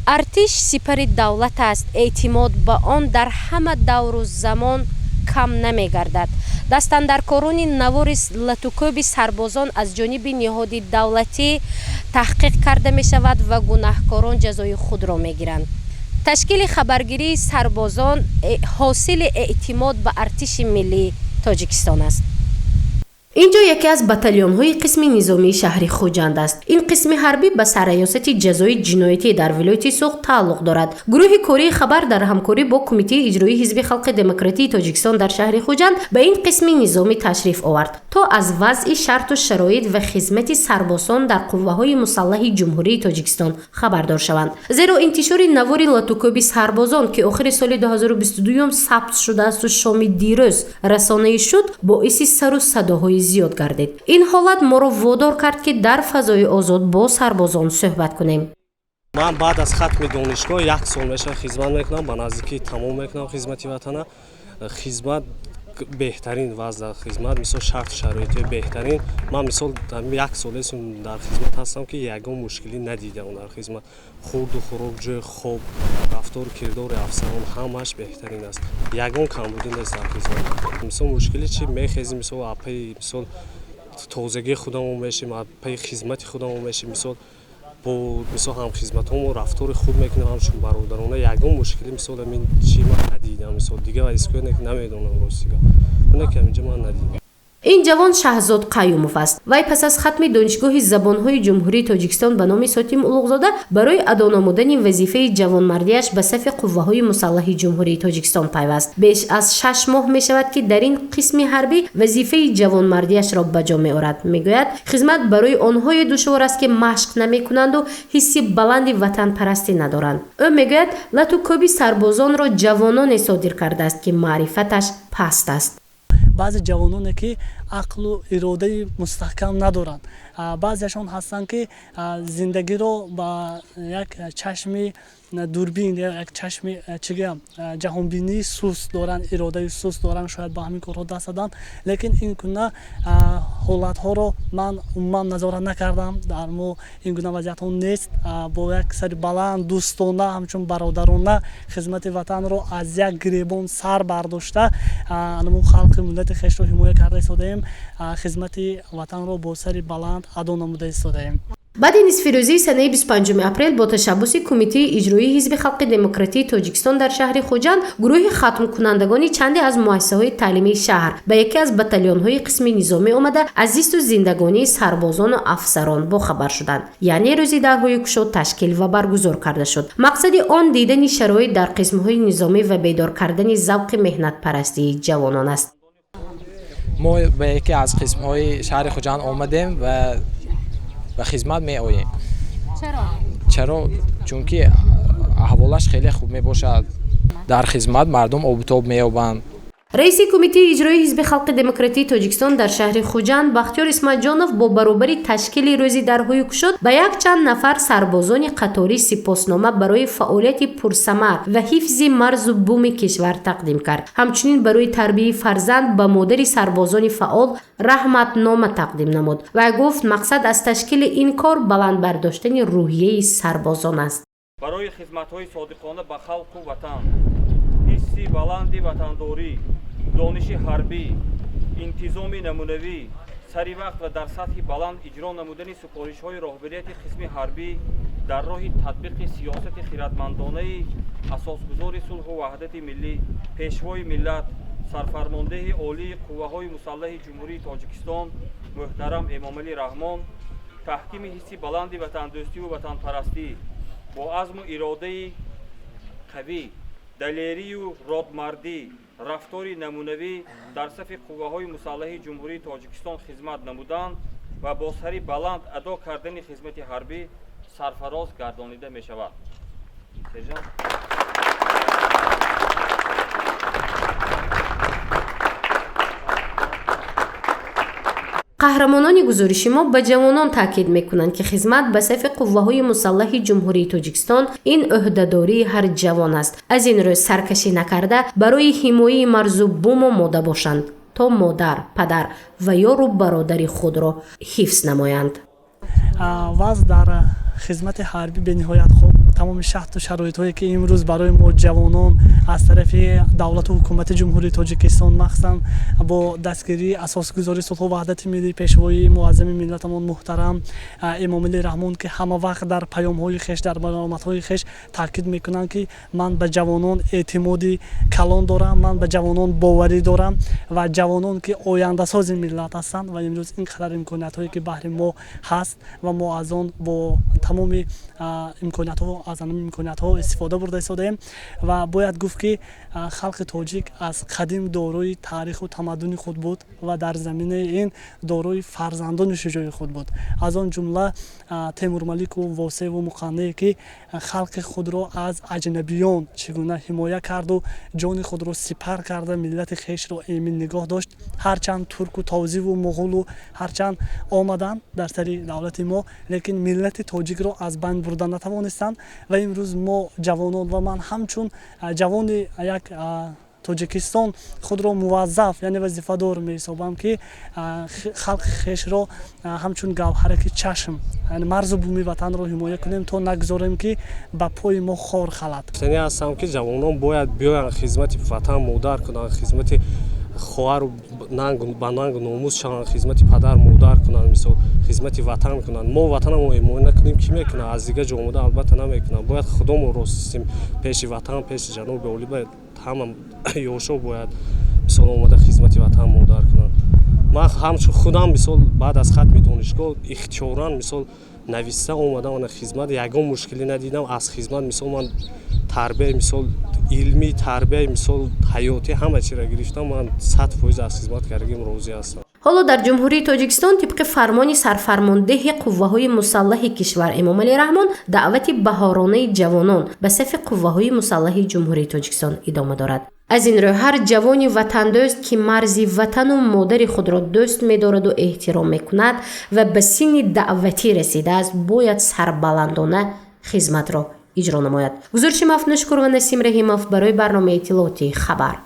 ارتش سپر دولت است. اعتماد به آن در همه دور و زمان کم نمی گردد. دستاندرکاران نوار لطوکوب سربازان از جانب نهاد دولتی تحقیق کرده می شود و گناهکاران جزای خود را می گیرند. تشکیل خبرگیری سربازان حاصل اعتماد به ارتش ملی تاجیکستان است. اینجا یکی از بتالیون‌های قسم نظامی شهر خوجند است. این قسم حربی به سرریاست جزای جنایتی در ولایت سوغد تعلق دارد. گروه کاری خبر در همکاری با کمیته اجرایی حزب خلق دموکراتی تاجیکستان در شهر خوجند به این قسم نظامی تشریف آورد تا از وضع شرط و شرایط و خدمت سربازان در قوه‌های مسلح جمهوری تاجیکستان خبردار شوند. زیرا انتشار نوار لاتوکوب سربازان که آخر سال 2022 ثبت شده است و شام دیروز رسانه‌ای شد باعث سر و صداهای زیاد گردید. این حالت ما را وادار کرد که در فضای آزاد با سربازان صحبت کنیم. من بعد از ختم دانشگاه یک سال میشه خدمت میکنم. با نزدیکی تمام میکنم خدمت وطن. خدمت بهترین وضع خدمت، مثلا شرط شرایط بهترین. من مثلا یک سال است در خدمت هستم که یگان مشکلی ندیدم در خدمت. خورد و خوراک، جای خواب، رفتار کردار افسران همش بهترین است. یگان کمبودی نیست در خدمت. مثلا مشکلی چی میخیزیم، مثلا اپی مثلا تازگی خودمون میشیم، اپی خدمت خودمون میشیم، مثلا با مثلا هم خدمتام و رفتار خوب میکنم همشون برادرانه. یگان مشکلی مثلا من چی من ندیدم، مثلا دیگه و اسکو نمیدونم راستیگه اون که اینجا من ندیدم. این جوان شهزاد قیوموف است. وی پس از ختم دانشگاه زبانهای جمهوری تاجیکستان به نام ساتیم اولوغزاده برای ادا نمودن وظیفه جوانمردیش به صف قوه‌های مسلح جمهوری تاجیکستان پیوست. بیش از 6 ماه می شود که در این قسم حربی وظیفه جوانمردیش را به جا می آورد. میگوید خدمت برای آنهای دشوار است که مشق نمی کنند و حس بلند وطن پرستی ندارند. او میگوید لاتوکوب سربازان را جوانان صادر کرده است که معرفتش پست است. بعضی جوانانی که عقل و اراده مستحکم ندارند، بعضیشان هستند که زندگی رو با یک چشم دوربین یا یک چشم جهانبینی سوست دارند، اراده سوست دارند، شاید با همین کارها دست دادن. لیکن این گونه حالت ها رو من عموما نظارت نکردم. در ما این گونه وضعیت ها نیست. با یک سری بلند دوستانه همچون برادرانه خدمت وطن رو از یک گریبان سر برداشته ما خلق ملت خویش رو حمایت کرده ایستادیم. خدمت وطن رو با سری بلند ادا نموده ایستادیم. بعد نصف روزی سنه 25 اپریل با تشبث کمیته اجرایی حزب خلق دموکراتی تاجیکستان در شهر خوجند، گروه ختم کنندگان چندی از مؤسسه‌های تعلیمی شهر به یکی از بتالیون‌های قسم نظامی آمده از زیست و زندگانی سربازان و افسران با خبر شدند. یعنی روزی درهای گشاد تشکیل و برگزار کرده شد. مقصد آن دیدن شرایط در قسم‌های نظامی و بیدار کردن ذوق مهنت پرستی جوانان است. ما به یکی از قسم‌های شهر خوجند آمدیم و به خدمت می آییم. چرا؟ چون که احوالش خیلی خوب می باشد. در خدمت مردم آب و تاب می یابند. رئیس کمیته اجرایی حزب خلق دموکراتی تاجیکستان در شهر خوجند بختیار اسماعیل جانوف با برابری تشکیل روزی درهای گشاد به یک چند نفر سربازان قطاری سپاسنامه برای فعالیت پرثمر و حفظ مرز و بوم کشور تقدیم کرد. همچنین برای تربیت فرزند به مادر سربازان فعال رحمتنامه تقدیم نمود و گفت مقصد از تشکیل این کار بلند برداشتن روحیه سربازان است. برای خدمت‌های صادقانه به خلق و وطن، حسی بلندی وطنداری، دانش حربی، انتظام نمونوی، سری وقت و در سطح بلند اجرا نمودن سفارش‌های راهبریت قسم حربی در راه تطبیق سیاست خیرتمندانه اساسگذار صلح و وحدت ملی، پیشوای ملت، سرفرمانده عالی قوه‌های مسلح جمهوری تاجیکستان محترم امام علی رحمان، تحکیم حسی بلندی وطندوستی و وطن پرستی با عزم و اراده قوی، دلیری و رادمردی، رفتاری نمونوی در صف قوه‌های مسلح جمهوری تاجیکستان خدمت نمودند و با سری بلند ادا کردن خدمت حربی سرفراز گردانیده می شود. قهرمانان گزارش ما به جوانان تاکید میکنند که خدمت به صف قوه‌های مسلح جمهوری تاجیکستان این عهده‌داری هر جوان است. از این رو سرکشی نکرده برای حمایت مرز و بوم و ماده باشند تا مادر، پدر و یار و برادر خود را حفظ نمایند. وضع در خدمت حربی به نهایت خوب тамоми шахту шароитҳое ки имрӯз барои мо ҷавонон аз тарафи давлату ҳукумати ҷумҳурии тоҷикистон махсусан бо дастгирии асосгузори сулҳу ваҳдати миллӣ пешвоии муаззами миллатамон муҳтарам эмомалӣ раҳмон ки ҳама вақт дар паёмҳои хеш дар баромадҳои хеш таъкид мекунанд ки ман ба ҷавонон эътимоди калон дорам, ман ба ҷавонон боварӣ дорам ва ҷавонон ки ояндасози миллат ҳастанд ва имрӯз ин қадар имкониятҳое ки баҳри мо ҳаст ва мо аз он бо тамоми имкониятҳо истифода бурда истодаем ва бояд гуфт ки халқи тоҷик аз қадим дорои таъриху тамаддуни худ буд ва дар заминаи ин дорои фарзандони шуҷои худ буд. Аз он ҷумла Темурмалику Восеву Муқанние ки халқи худро аз аҷнабиён чӣ гуна ҳимоя карду ҷони худро сипар карда миллати хешро эмин нигоҳ дошт. Ҳарчанд турку тозиву муғулу ҳарчанд омаданд дар сари давлати мо, лекин миллати тоҷикро аз байн бурда натавонистанд ва имрӯз мо ҷавонон ва ман ҳамчун ҷавони як тоҷикистон худро муваззаф яъне вазифадор меҳисобам ки халқи хешро ҳамчун гавҳараки чашм яъне марзу буми ватанро ҳимоя кунем то нагзорем ки ба пои мо хор халад. Тани ҳастам ки ҷавонон бояд биёянд хизмати ватан модар кунанд, хизмати хоҳару ба нангу номус шаванд, хизмати падар модар кунанд, мисол хизмати ватан кунанд. Мо ватанамон ҳимоя накунем ки мекунад? Аз дига ҷомода албатта намекунад. Бояд худомо ростистим пеши ватан, пеши ҷаноби олӣ бояд ҳама ёшо бояд мисол омада хизмати ватан модар кунанд. Ман ҳамчун худам мисол баъд аз хатми донишгоҳ ихтиёран мисол нависта омадам ана хизмат ягон мушкилӣ надидам. Аз хизмат мисол ман тарбияи мисол илмӣ, тарбияи мисол ҳаётӣ ҳама чиро гирифтам. Ман 100% аз хизматкаригим розӣ ҳастам. ҳоло дар ҷумҳурии тоҷикистон тибқи фармони сарфармондеҳи қувваҳои мусаллаҳи кишвар Эмомалӣ Раҳмон даъвати баҳоронаи ҷавонон ба сафи қувваҳои мусаллаҳи ҷумҳурии Тоҷикистон идома дорад. аз ин рӯ ҳар ҷавони ватандӯст ки марзи ватану модари худро дӯст медораду эҳтиром мекунад ва ба синни даъватӣ расидааст бояд сарбаландона хизматро иҷро намояд. гузориши мафнушкур ва Насим Раҳимов барои барномаи иттилоотии хабар.